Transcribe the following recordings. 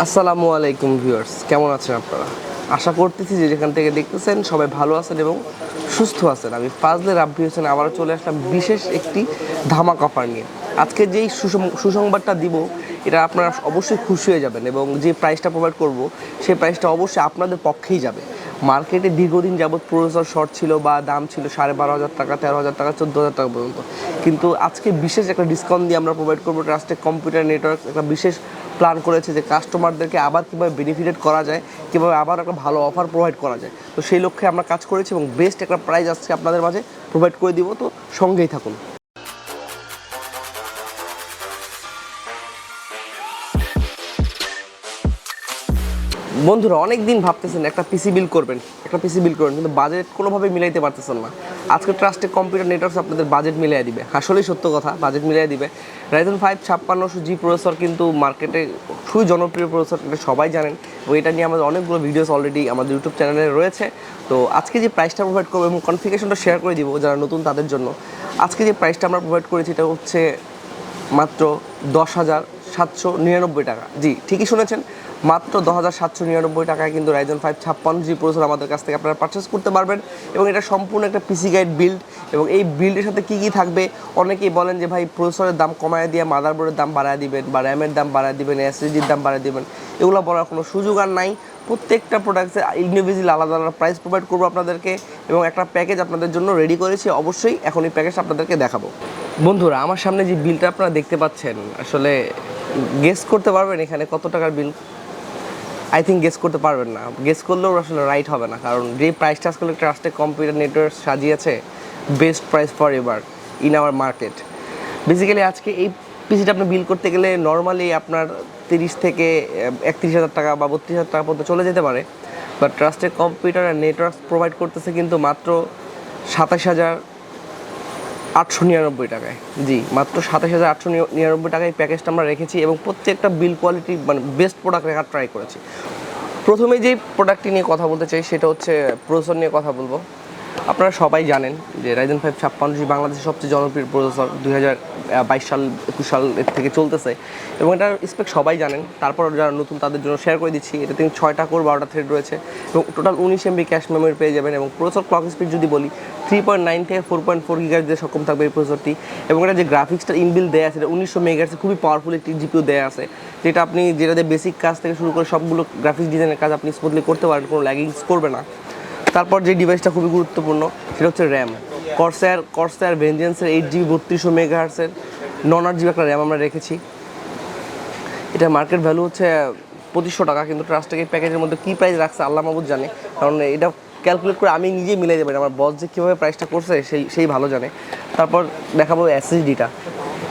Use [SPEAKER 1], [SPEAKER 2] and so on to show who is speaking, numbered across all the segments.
[SPEAKER 1] আসসালামু আলাইকুম ভিউয়ার্স, কেমন আছেন আপনারা? আশা করতেছি যে যেখান থেকে দেখতেছেন সবাই ভালো আছেন এবং সুস্থ আছেন। আমি ফাজলে রাব্বি হোসেন আবারও চলে আসলাম বিশেষ একটি ধামাকা অফার নিয়ে। আজকে যেই সুসংবাদটা দিব এটা আপনারা অবশ্যই খুশি হয়ে যাবেন এবং যে প্রাইসটা প্রোভাইড করব সেই প্রাইসটা অবশ্যই আপনাদের পক্ষেই যাবে। মার্কেটে দীর্ঘদিন যাবৎ প্রসেসর শর্ট ছিল বা দাম ছিল 12,500 টাকা, 13,000 টাকা, 14,000 টাকা পর্যন্ত। কিন্তু আজকে বিশেষ একটা ডিসকাউন্ট দিয়ে আমরা প্রোভাইড করবো। ট্রাস্টেক কম্পিউটার নেটওয়ার্ক একটা বিশেষ প্ল্যান করেছে যে কাস্টমারদেরকে আবার কীভাবে বেনিফিটেড করা যায়, কীভাবে আবার একটা ভালো অফার প্রোভাইড করা যায়। তো সেই লক্ষ্যে আমরা কাজ করেছি এবং বেস্ট একটা প্রাইস আজকে আপনাদের মাঝে প্রোভাইড করে দিব। তো সঙ্গেই থাকুন। বন্ধুরা অনেক দিন ভাবতেছেন একটা পিসি বিল করবেন, কিন্তু বাজেট কোনোভাবে মিলাইতে পারতেছেন না। আজকে ট্রাস্টেক কম্পিউটার নেটওয়ার্কস আপনাদের বাজেট মিলিয়ে দিবে। আসলেই সত্য কথা, বাজেট মিলিয়ে দিবে। Ryzen 5600G প্রসেসর কিন্তু মার্কেটে খুবই জনপ্রিয় প্রসেসর, এটা সবাই জানেন এবং এটা নিয়ে আমাদের অনেকগুলো ভিডিওস অলরেডি আমাদের ইউটিউব চ্যানেলে রয়েছে। তো আজকে যে প্রাইসটা প্রোভাইড করবো এবং কনফিগারেশনটা শেয়ার করে দিব যারা নতুন তাদের জন্য। আজকে যে প্রাইসটা আমরা প্রোভাইড করেছি এটা হচ্ছে মাত্র 10,799 টাকা। জি, ঠিকই শুনেছেন, মাত্র 10,799 টাকায় কিন্তু Ryzen 5600G প্রসেসর আমাদের কাছ থেকে আপনারা পারচেস করতে পারবেন। এবং এটা সম্পূর্ণ একটা পিসি গাইড বিল্ড এবং এই বিল্ডের সাথে কী কী থাকবে, অনেকেই বলেন যে ভাই প্রসেসরের দাম কমায় দিয়ে মাদারবোর্ডের দাম বাড়ায় দিবেন বা র্যামের দাম বাড়ায় দিবেন, এসএসডির দাম বাড়ায় দিবেন। এগুলো বলার কোনো সুযোগ আর নাই। প্রত্যেকটা প্রোডাক্টসের ইন্ডিভিজুয়ালি আলাদা আলাদা প্রাইস প্রোভাইড করবো আপনাদেরকে এবং একটা প্যাকেজ আপনাদের জন্য রেডি করেছি। অবশ্যই এখন এই প্যাকেজটা আপনাদেরকে দেখাবো। বন্ধুরা আমার সামনে যে বিলটা আপনারা দেখতে পাচ্ছেন, আসলে গেস করতে পারবেন এখানে কত টাকার বিল? আই থিঙ্ক গেস করতে পারবেন না। গেস করলেও আসলে রাইট হবে না, কারণ যে প্রাইসটা আজকাল ট্রাস্টেড কম্পিউটার নেটওয়ার্ক সাজিয়েছে, best price for ever in our market. Basically আজকে এই পিসিটা আপনি বিল করতে গেলে নর্মালি আপনার 30 থেকে 31,000 টাকা বা 32,000 টাকা পর্যন্ত চলে যেতে পারে। বাট ট্রাস্টেড কম্পিউটার আর নেটওয়ার্ক প্রোভাইড করতেছে কিন্তু মাত্র 27,899 টাকায়। জি, মাত্র 27,899 টাকায় এই প্যাকেজটা আমরা রেখেছি এবং প্রত্যেকটা বিল কোয়ালিটি মানে বেস্ট প্রোডাক্ট রেখার ট্রাই করেছি। প্রথমে যেই প্রোডাক্টটি নিয়ে কথা বলতে চাই সেটা হচ্ছে প্রসেসর নিয়ে কথা বলবো। আপনারা সবাই জানেন যে Ryzen 5600G বাংলাদেশের সবচেয়ে জনপ্রিয় প্রসেসর। 2022 সাল 21 সাল এর থেকে চলতেছে এবং এটার স্পেক সবাই জানেন। তারপর যারা নতুন তাদের জন্য শেয়ার করে দিচ্ছি। এটাতে 6টা কোর 12টা থ্রেড রয়েছে এবং টোটাল 19 MB ক্যাশ মেমোরি পেয়ে যাবেন। এবং প্রসেসর ক্লক স্পিড যদি বলি 3.9 থেকে 4.4 GHz দিয়ে সক্ষম থাকবে এই প্রসেসরটি। এবং এটা যে গ্রাফিক্সটা ইনবিল্ড দেওয়া আছে, এটা 1900 MHz খুবই পাওয়ারফুল একটি জিপিইউ দেওয়া আছে, যেটা আপনি যেটাতে বেসিক কাজ থেকে শুরু করে সবগুলো গ্রাফিক্স ডিজাইনের কাজ আপনি স্মুথলি করতে পারেন, কোনো ল্যাগিংস করবে না। তারপর যে ডিভাইসটা খুবই গুরুত্বপূর্ণ সেটা হচ্ছে র্যাম। কর্সার ভেঞ্জেন্সের 8GB 3200 MHz non-8GB একটা র্যাম আমরা রেখেছি। এটা মার্কেট ভ্যালু হচ্ছে 2500 টাকা, কিন্তু ট্রাস্টেক এই প্যাকেজের মধ্যে কী প্রাইস রাখছে আল্লাহ মাহবুব জানে, কারণ এটা ক্যালকুলেট করে আমি নিজেই মিলাই দেবেন। আমার বস যে কীভাবে প্রাইসটা করছে সেই ভালো জানে। তারপর দেখাবো এসএসডিটা।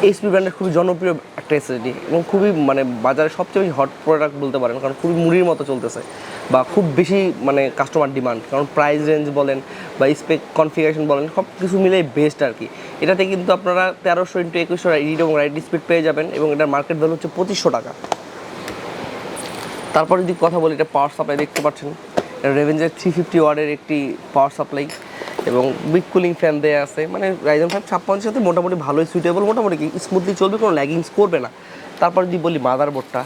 [SPEAKER 1] এইচপি ব্র্যান্ডের খুবই জনপ্রিয় একটা এসএসডি এবং খুবই মানে বাজারে সবচেয়ে বেশি হট প্রোডাক্ট বলতে পারেন, কারণ খুবই মুড়ির মতো চলতেছে বা খুব বেশি মানে কাস্টমার ডিমান্ড, কারণ প্রাইস রেঞ্জ বলেন বা স্পেক কনফিগারেশন বলেন সব কিছু মিলেই বেস্ট আর কি। এটাতে কিন্তু আপনারা 1300x2100 রিড এবং রাইট স্পিড পেয়ে যাবেন এবং এটার মার্কেট ভ্যালু হচ্ছে 2500 টাকা। তারপর যদি কথা বলি, এটা পাওয়ার সাপ্লাই দেখতে পাচ্ছেন, রেভেঞ্জের 350 ওয়াটের একটি পাওয়ার সাপ্লাই এবং বিগ কুলিং ফ্যান দেওয়া আছে। মানে Ryzen 5600 সাথে মোটামুটি ভালোই সুইটেবল, মোটামুটি স্মুথলি চলবে, কোনো ল্যাগিংস করবে না। তারপর যদি বলি মাদারবোর্ডটা,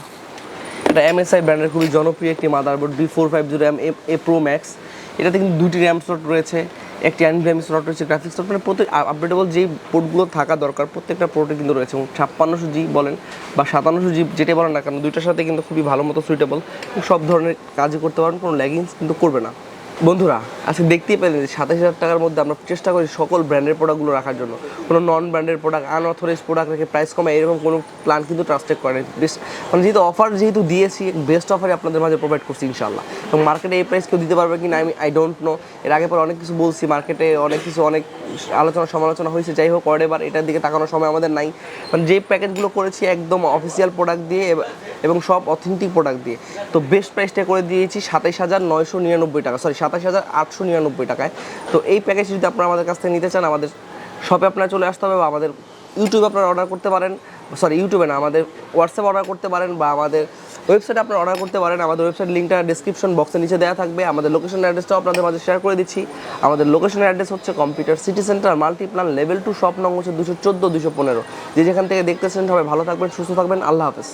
[SPEAKER 1] এটা MSI ব্র্যান্ডের খুবই জনপ্রিয় একটি motherboard B450M A Pro Max। এটাতে কিন্তু 2টি র্যাম স্লট রয়েছে, একটি NVMe স্লট রয়েছে, গ্রাফিক্স স্লট, মানে প্রত্যেক আপডেটেবল যেই পোর্টগুলো থাকা দরকার প্রত্যেকটা পোর্টে কিন্তু রয়েছে। এবং 5600G বলেন বা 5700G যেটাই বলেন না কেন, দুইটার সাথে কিন্তু খুবই ভালো মতো সুইটেবল, সব ধরনের কাজই করতে পারেন, কোনো ল্যাগিংস কিন্তু করবে না। বন্ধুরা আজকে দেখতেই পেলেন যে 27,000 টাকার মধ্যে আমরা চেষ্টা করি সকল ব্র্যান্ডের প্রোডাক্টগুলো রাখার জন্য। কোনো নন ব্র্যান্ডের প্রোডাক্ট, আনঅথরাইজ প্রোডাক্ট রেখে প্রাইস কমে এরকম কোনো প্ল্যান কিন্তু ট্রাস্টেড করে। বেশ মানে যেহেতু অফার দিয়েছি, বেস্ট অফারই আপনাদের মাঝে প্রোভাইড করছি ইনশাল্লাহ। এবং মার্কেটে এই প্রাইস কেউ দিতে পারবে কি না আই ডোন্ট নো। এর আগে পর অনেক কিছু বলছি, মার্কেটে অনেক আলোচনা সমালোচনা হয়েছে, যাই হোক এবার এটার দিকে তাকানোর সময় আমাদের নাই। মানে যে প্যাকেজগুলো করেছি একদম অফিসিয়াল প্রোডাক্ট দিয়ে এবং সব অথেন্টিক প্রোডাক্ট দিয়ে। তো বেস্ট প্রাইসটা করে দিয়েছি 27,999 টাকা, 27,899 টাকায়। তো এই প্যাকেজ যদি আপনারা আমাদের কাছ থেকে নিতে চান, আমাদের শপে আপনারা চলে আসতে হবে বা আমাদের ইউটিউবে আপনারা অর্ডার করতে পারেন, ইউটিউবে না, আমাদের হোয়াটসঅ্যাপে অর্ডার করতে পারেন বা আমাদের ওয়েবসাইটে আপনারা অর্ডার করতে পারেন। আমাদের ওয়েবসাইট লিঙ্কটা ডিসক্রিপশন বক্সের নিচে দেওয়া থাকবে। আমাদের লোকেশন অ্যাড্রেসটাও আপনাদের মাঝে শেয়ার করে দিচ্ছি। আমাদের লোকেশন অ্যাড্রেস হচ্ছে computer city centre, Multiplan, level 2, shop নং হচ্ছে 214-215। যেখান থেকে দেখতেছেন সবাই ভালো থাকবেন, সুস্থ থাকবেন, আল্লাহ হাফেজ।